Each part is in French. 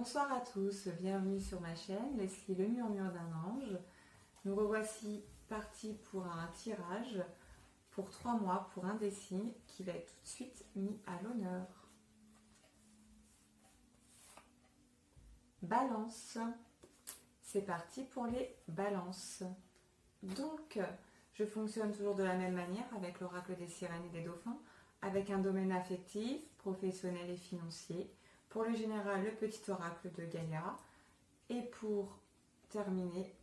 Bonsoir à tous, bienvenue sur ma chaîne, Leslie le murmure d'un ange. Nous revoici partis pour un tirage pour 3 mois pour un des signes qui va être tout de suite mis à l'honneur. Balance. C'est parti pour les balances. Donc, je fonctionne toujours de la même manière avec l'oracle des sirènes et des dauphins, avec un domaine affectif, professionnel et financier. Pour le général, le petit oracle de Gaïa. Et pour terminer,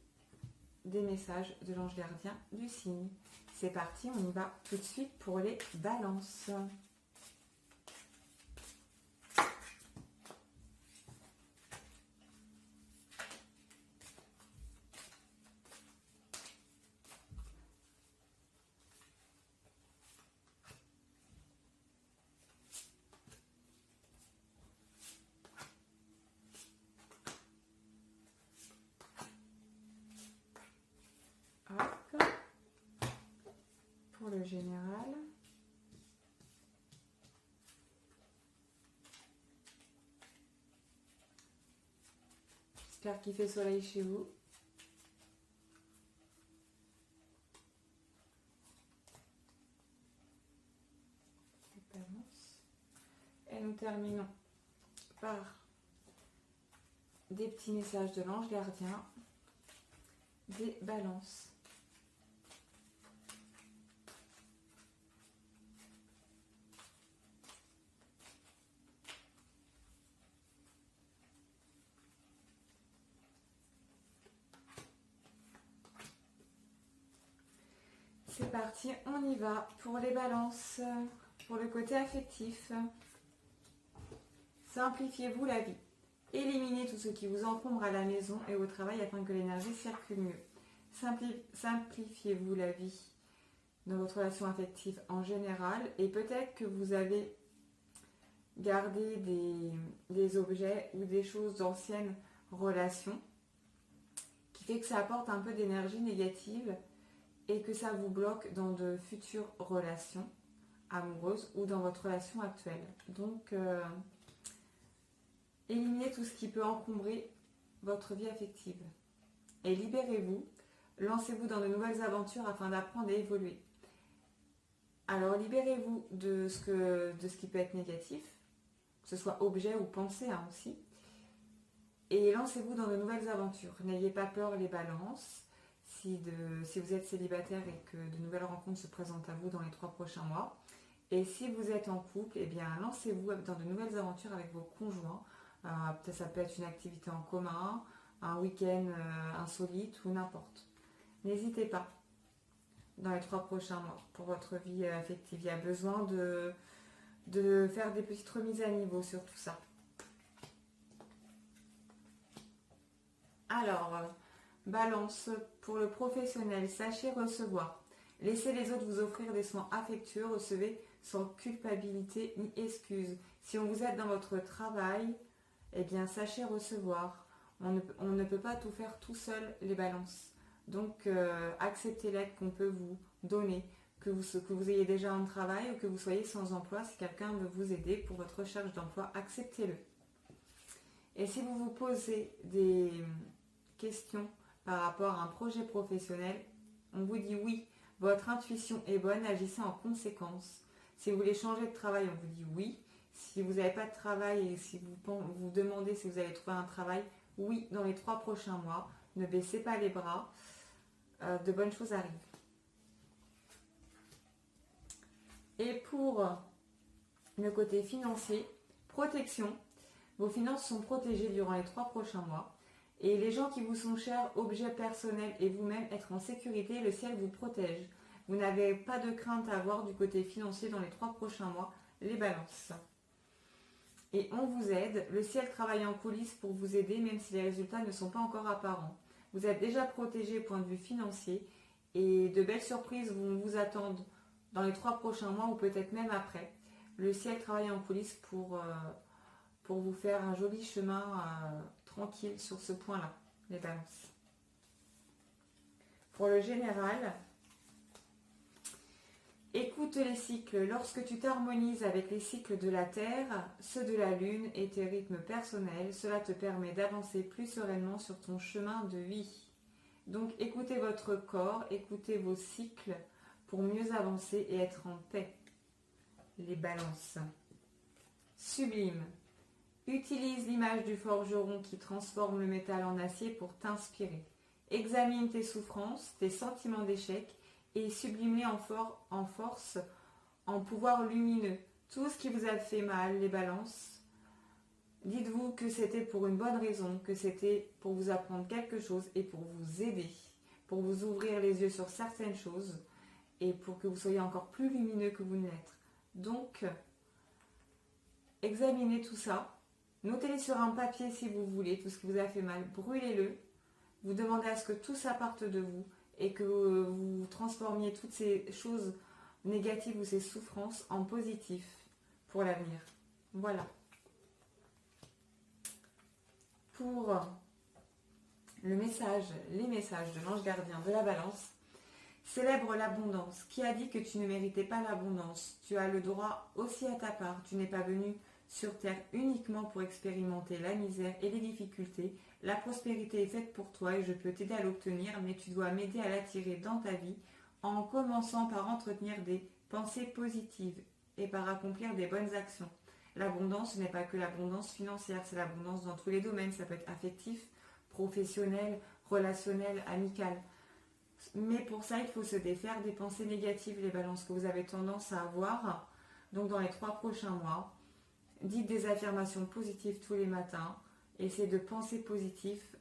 des messages de l'ange gardien du signe. C'est parti, on y va tout de suite pour les balances. Hop. Pour le général. J'espère qu'il fait soleil chez vous. Et nous terminons par des petits messages de l'ange gardien, des balances. C'est parti, on y va pour les balances, pour le côté affectif. Simplifiez-vous la vie. Éliminez tout ce qui vous encombre à la maison et au travail afin que l'énergie circule mieux. Simplifiez-vous la vie dans votre relation affective en général, et peut-être que vous avez gardé des objets ou des choses d'anciennes relations qui fait que ça apporte un peu d'énergie négative et que ça vous bloque dans de futures relations amoureuses ou dans votre relation actuelle. Donc, éliminez tout ce qui peut encombrer votre vie affective. Et libérez-vous, lancez-vous dans de nouvelles aventures afin d'apprendre et évoluer. Alors, libérez-vous de ce qui peut être négatif, que ce soit objet ou pensée aussi, et lancez-vous dans de nouvelles aventures. N'ayez pas peur les balances. Si vous êtes célibataire et que de nouvelles rencontres se présentent à vous dans les 3 prochains mois. Et si vous êtes en couple, eh bien lancez-vous dans de nouvelles aventures avec vos conjoints. Peut-être ça peut être une activité en commun, un week-end insolite ou n'importe. N'hésitez pas dans les 3 prochains mois pour votre vie affective. Il y a besoin de faire des petites remises à niveau sur tout ça. Alors, balance, pour le professionnel, sachez recevoir. Laissez les autres vous offrir des soins affectueux, recevez sans culpabilité ni excuse. Si on vous aide dans votre travail, eh bien sachez recevoir. On ne peut pas tout faire tout seul, les balances. Donc acceptez l'aide qu'on peut vous donner, que vous ayez déjà un travail ou que vous soyez sans emploi. Si quelqu'un veut vous aider pour votre recherche d'emploi, acceptez-le. Et si vous vous posez des questions par rapport à un projet professionnel, on vous dit oui, votre intuition est bonne, agissez en conséquence. Si vous voulez changer de travail, on vous dit oui. Si vous n'avez pas de travail et si vous demandez si vous allez trouver un travail, oui, dans les 3 prochains mois, ne baissez pas les bras, de bonnes choses arrivent. Et pour le côté financier, protection, vos finances sont protégées durant les 3 prochains mois. Et les gens qui vous sont chers, objets personnels et vous-même, être en sécurité, le ciel vous protège. Vous n'avez pas de crainte à avoir du côté financier dans les 3 prochains mois, les balances. Et on vous aide, le ciel travaille en coulisses pour vous aider, même si les résultats ne sont pas encore apparents. Vous êtes déjà protégé point de vue financier et de belles surprises vont vous attendre dans les 3 prochains mois ou peut-être même après. Le ciel travaille en coulisses pour vous faire un joli chemin tranquille sur ce point-là, les balances. Pour le général, écoutez Écoute les cycles. Lorsque tu t'harmonises avec les cycles de la Terre, ceux de la Lune et tes rythmes personnels, cela te permet d'avancer plus sereinement sur ton chemin de vie. Donc écoutez votre corps, écoutez vos cycles pour mieux avancer et être en paix. Les balances. Sublime. Utilise l'image du forgeron qui transforme le métal en acier pour t'inspirer. Examine tes souffrances, tes sentiments d'échec et sublime-les en force, en pouvoir lumineux. Tout ce qui vous a fait mal, les balances, dites-vous que c'était pour une bonne raison, que c'était pour vous apprendre quelque chose et pour vous aider, pour vous ouvrir les yeux sur certaines choses et pour que vous soyez encore plus lumineux que vous ne l'êtes. Donc, examinez tout ça, notez-les sur un papier si vous voulez, tout ce qui vous a fait mal, brûlez-le, vous demandez à ce que tout ça parte de vous et que vous transformiez toutes ces choses négatives ou ces souffrances en positif pour l'avenir. Voilà. Pour les messages de l'ange gardien de la balance, célèbre l'abondance. Qui a dit que tu ne méritais pas l'abondance? Tu as le droit aussi à ta part. Tu n'es pas venu sur terre uniquement pour expérimenter la misère et les difficultés. La prospérité est faite pour toi et je peux t'aider à l'obtenir, mais tu dois m'aider à l'attirer dans ta vie en commençant par entretenir des pensées positives et par accomplir des bonnes actions. L'abondance, ce n'est pas que l'abondance financière, c'est l'abondance dans tous les domaines. Ça peut être affectif, professionnel, relationnel, amical. Mais pour ça, il faut se défaire des pensées négatives, les balances que vous avez tendance à avoir. Donc dans les 3 prochains mois, dites des affirmations positives tous les matins. Essayez de penser positif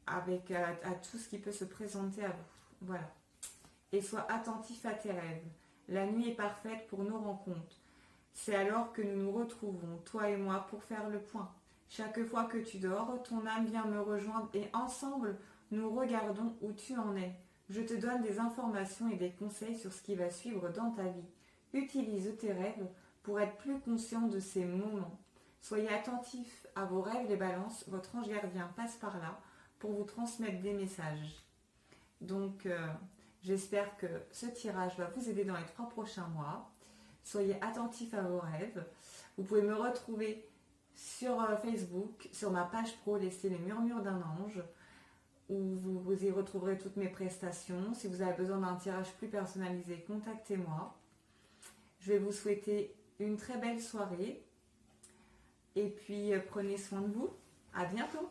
avec à tout ce qui peut se présenter à vous. Voilà. Et sois attentif à tes rêves. La nuit est parfaite pour nos rencontres. C'est alors que nous nous retrouvons, toi et moi, pour faire le point. Chaque fois que tu dors, ton âme vient me rejoindre et ensemble, nous regardons où tu en es. Je te donne des informations et des conseils sur ce qui va suivre dans ta vie. Utilise tes rêves pour être plus conscient de ces moments. Soyez attentifs à vos rêves, les balances. Votre ange gardien passe par là pour vous transmettre des messages. Donc, j'espère que ce tirage va vous aider dans les 3 prochains mois. Soyez attentifs à vos rêves. Vous pouvez me retrouver sur Facebook, sur ma page pro, laissez les murmures d'un ange, où vous y retrouverez toutes mes prestations. Si vous avez besoin d'un tirage plus personnalisé, contactez-moi. Je vais vous souhaiter une très belle soirée. Et puis, prenez soin de vous. À bientôt.